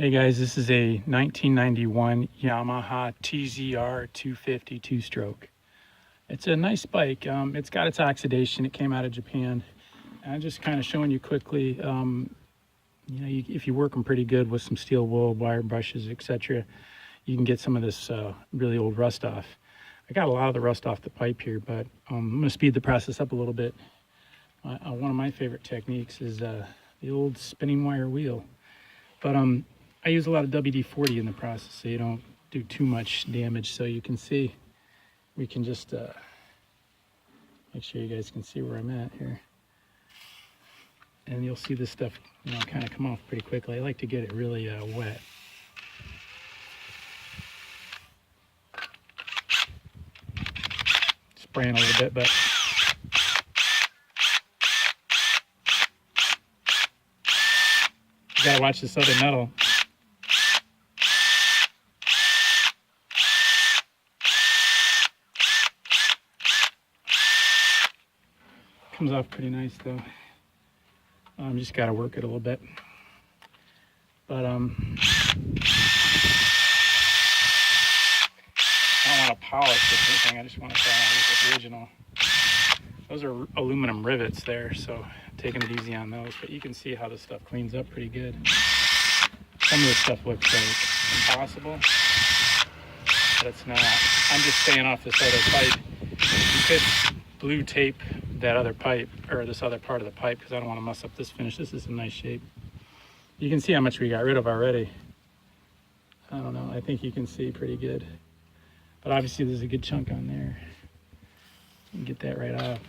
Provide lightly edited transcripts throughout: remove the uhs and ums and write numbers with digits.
Hey guys, this is a 1991 Yamaha TZR250 two-stroke. It's a nice bike. It's got its oxidation. It came out of Japan. And I'm just kind of showing you quickly, if you work them pretty good with some steel wool, wire brushes, etc., you can get some of this really old rust off. I got a lot of the rust off the pipe here, but I'm going to speed the process up a little bit. One of my favorite techniques is the old spinning wire wheel. But I use a lot of WD-40 in the process so you don't do too much damage. So you can see, we can just make sure you guys can see where I'm at here. And you'll see this stuff, kind of come off pretty quickly. I like to get it really wet. Spraying a little bit, but you gotta watch this other metal. Comes off pretty nice though. Just got to work it a little bit. But I don't want to polish this or anything. I just want to try and use the original. Those are aluminum rivets there, so taking it easy on those. But you can see how this stuff cleans up pretty good. Some of this stuff looks like impossible, but it's not. I'm just staying off this other pipe. You could blue tape that other pipe, or this other part of the pipe, because I don't want to mess up this finish. This is in nice shape. You can see how much we got rid of already. I don't know, I think you can see pretty good. But obviously there's a good chunk on there. You can get that right off.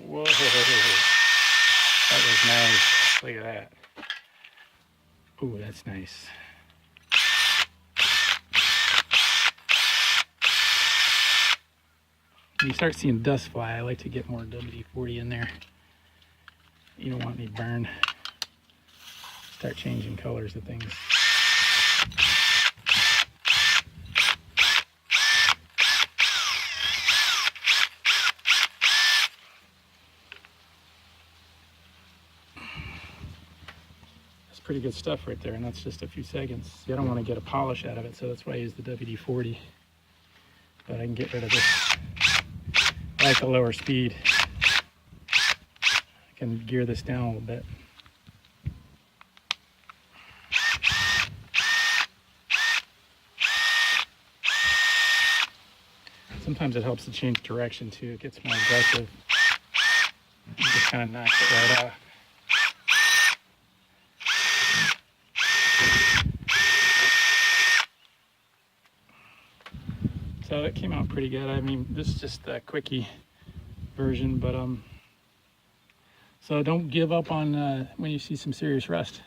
Whoa, that was nice. Look at that. Ooh, that's nice. When you start seeing dust fly, I like to get more WD-40 in there. You don't want any burn. Start changing colors of things. That's pretty good stuff right there, and that's just a few seconds. See, I don't want to get a polish out of it, so that's why I use the WD-40. But I can get rid of this. I like the lower speed. I can gear this down a little bit. Sometimes it helps to change direction too. It gets more aggressive. You just kind of knocks it right off. So it came out pretty good. I mean, this is just a quickie version, but so don't give up on when you see some serious rust.